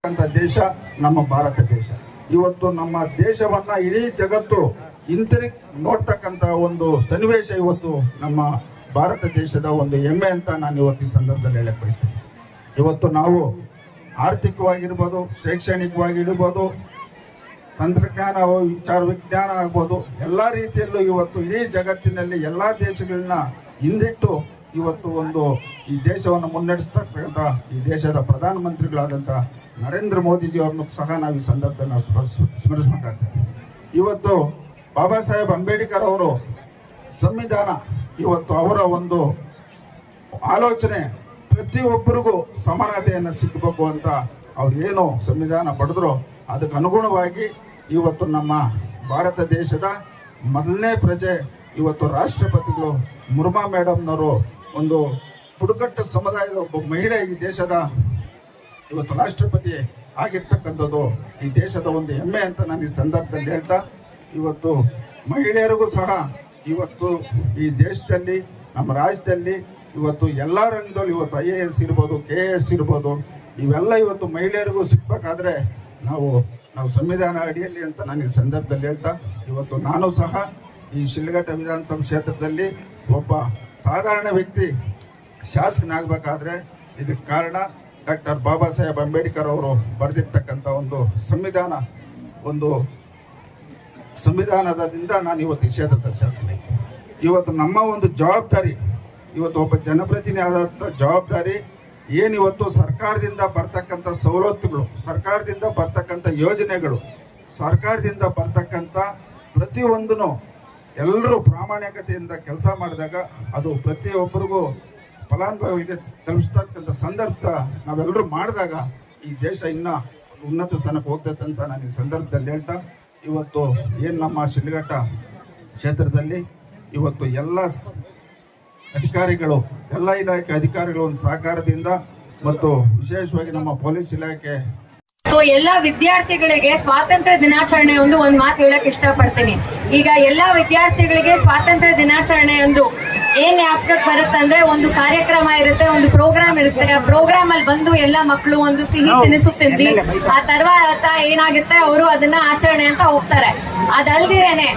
ಅಂತ ದೇಶ ನಮ್ಮ ಭಾರತ ದೇಶ. ಇವತ್ತು ನಮ್ಮ ದೇಶವನ್ನ ಇಡೀ ಜಗತ್ತು ಹಿಂತಿರುಗಿ ನೋಡ್ತಕ್ಕಂಥ ಒಂದು ಸನ್ನಿವೇಶ ಇವತ್ತು ನಮ್ಮ ಭಾರತ ದೇಶದ ಒಂದು ಹೆಮ್ಮೆ ಅಂತ ನಾನು ಇವತ್ತು ಈ ಸಂದರ್ಭದಲ್ಲಿ ಹೇಳಕ್ ಬಯಸ್ತೀನಿ. ಇವತ್ತು ನಾವು ಆರ್ಥಿಕವಾಗಿರ್ಬೋದು, ಶೈಕ್ಷಣಿಕವಾಗಿರ್ಬೋದು, ತಂತ್ರಜ್ಞಾನ ವಿಚಾರ ವಿಜ್ಞಾನ ಆಗ್ಬೋದು, ಎಲ್ಲ ರೀತಿಯಲ್ಲೂ ಇವತ್ತು ಇಡೀ ಜಗತ್ತಿನಲ್ಲಿ ಎಲ್ಲ ದೇಶಗಳನ್ನ ಹಿಂದಿಟ್ಟು ಇವತ್ತು ಒಂದು ಈ ದೇಶವನ್ನು ಮುನ್ನಡೆಸ್ತಕ್ಕಂಥ ಈ ದೇಶದ ಪ್ರಧಾನಮಂತ್ರಿಗಳಾದಂಥ ನರೇಂದ್ರ ಮೋದಿಜಿಯವ್ರನ್ನು ಸಹ ನಾವು ಈ ಸಂದರ್ಭದಲ್ಲಿ ನಾವು ಸ್ಮರಿಸಬೇಕಾಗ್ತದೆ. ಇವತ್ತು ಬಾಬಾ ಸಾಹೇಬ್ ಅಂಬೇಡ್ಕರ್ ಅವರು ಸಂವಿಧಾನ, ಇವತ್ತು ಅವರ ಒಂದು ಆಲೋಚನೆ ಪ್ರತಿಯೊಬ್ಬರಿಗೂ ಸಮಾನತೆಯನ್ನು ಸಿಕ್ಕಬೇಕು ಅಂತ ಅವ್ರು ಏನು ಸಂವಿಧಾನ ಪಡೆದ್ರು ಅದಕ್ಕೆ ಅನುಗುಣವಾಗಿ ಇವತ್ತು ನಮ್ಮ ಭಾರತ ದೇಶದ ಮೊದಲನೇ ಪ್ರಜೆ ಇವತ್ತು ರಾಷ್ಟ್ರಪತಿಗಳು ಮುರ್ಮಾ ಮೇಡಮ್ನವರು ಒಂದು ಬುಡಕಟ್ಟು ಸಮುದಾಯದ ಒಬ್ಬ ಮಹಿಳೆ ಈ ದೇಶದ ಇವತ್ತು ರಾಷ್ಟ್ರಪತಿ ಆಗಿರ್ತಕ್ಕಂಥದ್ದು ಈ ದೇಶದ ಒಂದು ಹೆಮ್ಮೆ ಅಂತ ನಾನು ಈ ಸಂದರ್ಭದಲ್ಲಿ ಹೇಳ್ತಾ, ಇವತ್ತು ಮಹಿಳೆಯರಿಗೂ ಸಹ ಇವತ್ತು ಈ ದೇಶದಲ್ಲಿ ನಮ್ಮ ರಾಜ್ಯದಲ್ಲಿ ಇವತ್ತು ಎಲ್ಲ ರಂಗದಲ್ಲಿ ಇವತ್ತು IAS ಇರ್ಬೋದು, KAS ಇರ್ಬೋದು, ಇವೆಲ್ಲ ಇವತ್ತು ಮಹಿಳೆಯರಿಗೂ ಸಿಗ್ಬೇಕಾದ್ರೆ ನಾವು ಸಂವಿಧಾನ ಅಡಿಯಲ್ಲಿ ಅಂತ ನಾನು ಈ ಸಂದರ್ಭದಲ್ಲಿ ಹೇಳ್ತಾ, ಇವತ್ತು ನಾನು ಸಹ ಈ ಶಿಡ್ಲಘಟ್ಟ ವಿಧಾನಸಭಾ ಕ್ಷೇತ್ರದಲ್ಲಿ ಒಬ್ಬ ಸಾಧಾರಣ ವ್ಯಕ್ತಿ ಶಾಸಕನಾಗಬೇಕಾದ್ರೆ ಇದಕ್ಕೆ ಕಾರಣ ಡಾಕ್ಟರ್ ಬಾಬಾ ಸಾಹೇಬ್ ಅಂಬೇಡ್ಕರ್ ಅವರು ಬರೆದಿರ್ತಕ್ಕಂಥ ಒಂದು ಸಂವಿಧಾನದಿಂದ ನಾನು ಇವತ್ತು ಈ ಕ್ಷೇತ್ರದ ಶಾಸಕನಾಗಿದ್ದೆ. ಇವತ್ತು ನಮ್ಮ ಒಂದು ಜವಾಬ್ದಾರಿ, ಇವತ್ತು ಒಬ್ಬ ಜನಪ್ರತಿನಿಧಿ ಆದಂಥ ಜವಾಬ್ದಾರಿ ಏನಿವತ್ತು ಸರ್ಕಾರದಿಂದ ಬರ್ತಕ್ಕಂಥ ಸವಲತ್ತುಗಳು, ಸರ್ಕಾರದಿಂದ ಬರ್ತಕ್ಕಂಥ ಯೋಜನೆಗಳು, ಸರ್ಕಾರದಿಂದ ಬರ್ತಕ್ಕಂಥ ಪ್ರತಿಯೊಂದನ್ನು ಎಲ್ಲರೂ ಪ್ರಾಮಾಣಿಕತೆಯಿಂದ ಕೆಲಸ ಮಾಡಿದಾಗ ಅದು ಪ್ರತಿಯೊಬ್ಬರಿಗೂ ಫಲಾನುಭವಿಗಳಿಗೆ ತಲುಪಿಸ್ತಕ್ಕಂಥ ಸಂದರ್ಭ ನಾವೆಲ್ಲರೂ ಮಾಡಿದಾಗ ಈ ದೇಶ ಇನ್ನೂ ಉನ್ನತ ಸ್ಥಾನಕ್ಕೆ ಹೋಗ್ತೈತೆ ಅಂತ ನಾನು ಈ ಸಂದರ್ಭದಲ್ಲಿ ಹೇಳ್ತಾ, ಇವತ್ತು ಏನು ನಮ್ಮ ಶಿಡ್ಲಘಟ್ಟ ಕ್ಷೇತ್ರದಲ್ಲಿ ಇವತ್ತು ಎಲ್ಲ ಅಧಿಕಾರಿಗಳು, ಎಲ್ಲ ಇಲಾಖೆ ಅಧಿಕಾರಿಗಳು ಒಂದು ಸಹಕಾರದಿಂದ ಮತ್ತು ವಿಶೇಷವಾಗಿ ನಮ್ಮ ಪೊಲೀಸ್ ಇಲಾಖೆ ಎಲ್ಲಾ ವಿದ್ಯಾರ್ಥಿಗಳಿಗೆ ಸ್ವಾತಂತ್ರ್ಯ ದಿನಾಚರಣೆ ಒಂದು ಮಾತು ಹೇಳಕ್ ಇಷ್ಟಪಡ್ತೀನಿ. ಈಗ ಎಲ್ಲಾ ವಿದ್ಯಾರ್ಥಿಗಳಿಗೆ ಸ್ವಾತಂತ್ರ್ಯ ದಿನಾಚರಣೆ ಏನ್ ಜ್ಞಾಪಕಕ್ಕೆ ಬರುತ್ತಂದ್ರೆ ಒಂದು ಕಾರ್ಯಕ್ರಮ ಇರುತ್ತೆ, ಒಂದು ಪ್ರೋಗ್ರಾಮ್ ಇರುತ್ತೆ. ಆ ಪ್ರೋಗ್ರಾಮ್ ಅಲ್ಲಿ ಬಂದು ಎಲ್ಲ ಮಕ್ಕಳು ಒಂದು ಸಿಹಿ ತಿನಿಸು ತಿಂದಿ ಆ తర్వాత ಏನಾಗುತ್ತೆ ಅವರು ಅದನ್ನ ಆಚರಣೆ ಅಂತ ಹೋಗ್ತಾರೆ. ಅದಲ್ದಿರೇನೆ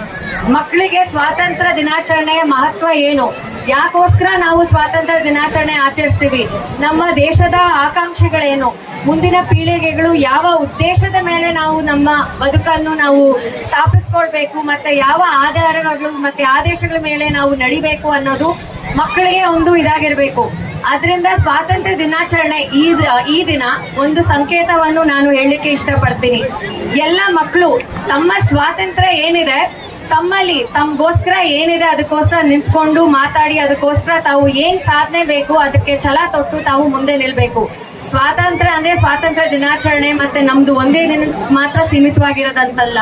ಮಕ್ಕಳಿಗೆ ಸ್ವಾತಂತ್ರ್ಯ ದಿನಾಚರಣೆಯ ಮಹತ್ವ ಏನು, ಯಾಕೋಸ್ಕರ ನಾವು ಸ್ವಾತಂತ್ರ್ಯ ದಿನಾಚರಣೆ ಆಚರಿಸ್ತೀವಿ, ನಮ್ಮ ದೇಶದ ಆಕಾಂಕ್ಷೆಗಳೇನು, ಮುಂದಿನ ಪೀಳಿಗೆಗಳು ಯಾವ ಉದ್ದೇಶದ ಮೇಲೆ ನಾವು ನಮ್ಮ ಬದುಕನ್ನು ನಾವು ಸ್ಥಾಪಿಸ್ಕೊಳ್ಬೇಕು, ಮತ್ತೆ ಯಾವ ಆಧಾರಗಳು ಮತ್ತೆ ಆದೇಶಗಳ ಮೇಲೆ ನಾವು ನಡಿಬೇಕು ಅನ್ನೋದು ಮಕ್ಕಳಿಗೆ ಒಂದು ಇದಾಗಿರ್ಬೇಕು. ಅದರಿಂದ ಸ್ವಾತಂತ್ರ್ಯ ದಿನಾಚರಣೆ ಈ ದಿನ ಒಂದು ಸಂಕೇತವನ್ನು ನಾನು ಹೇಳಲಿಕ್ಕೆ ಇಷ್ಟಪಡ್ತೀನಿ. ಎಲ್ಲ ಮಕ್ಕಳು ತಮ್ಮ ಸ್ವಾತಂತ್ರ್ಯ ಏನಿದೆ, ತಮ್ಮಲ್ಲಿ ತಮಗೋಸ್ಕರ ಏನಿದೆ ಅದಕ್ಕೋಸ್ಕರ ನಿಂತ್ಕೊಂಡು ಮಾತಾಡಿ, ಅದಕ್ಕೋಸ್ಕರ ತಾವು ಏನ್ ಸಾಧನೆ ಬೇಕು ಅದಕ್ಕೆ ಛಲ ತೊಟ್ಟು ತಾವು ಮುಂದೆ ನಿಲ್ಬೇಕು. ಸ್ವಾತಂತ್ರ್ಯ ಅಂದ್ರೆ ಸ್ವಾತಂತ್ರ್ಯ ದಿನಾಚರಣೆ ಮತ್ತೆ ನಮ್ದು ಒಂದೇ ದಿನ ಮಾತ್ರ ಸೀಮಿತವಾಗಿರೋದಂತಲ್ಲ.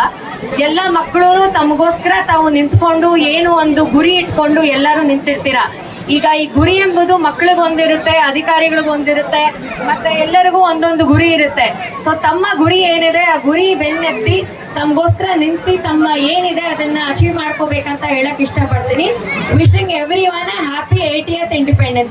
ಎಲ್ಲ ಮಕ್ಕಳು ತಮಗೋಸ್ಕರ ತಾವು ನಿಂತ್ಕೊಂಡು ಏನು ಒಂದು ಗುರಿ ಇಟ್ಕೊಂಡು ಎಲ್ಲರೂ ನಿಂತಿರ್ತೀರಾ. ಈಗ ಈ ಗುರಿ ಎಂಬುದು ಮಕ್ಕಳಿಗೊಂದಿರುತ್ತೆ, ಅಧಿಕಾರಿಗಳಿಗೊಂದಿರುತ್ತೆ, ಮತ್ತೆ ಎಲ್ಲರಿಗೂ ಒಂದೊಂದು ಗುರಿ ಇರುತ್ತೆ. ಸೊ ತಮ್ಮ ಗುರಿ ಏನಿದೆ ಆ ಗುರಿ ಬೆನ್ನತ್ತಿ ತಮಗೋಸ್ಕರ ನಿಂತು ತಮ್ಮ ಏನಿದೆ ಅದನ್ನ ಅಚೀವ್ ಮಾಡ್ಕೋಬೇಕಂತ ಹೇಳಕ್ ಇಷ್ಟಪಡ್ತೀನಿ. Wishing every one happy 80th independence day.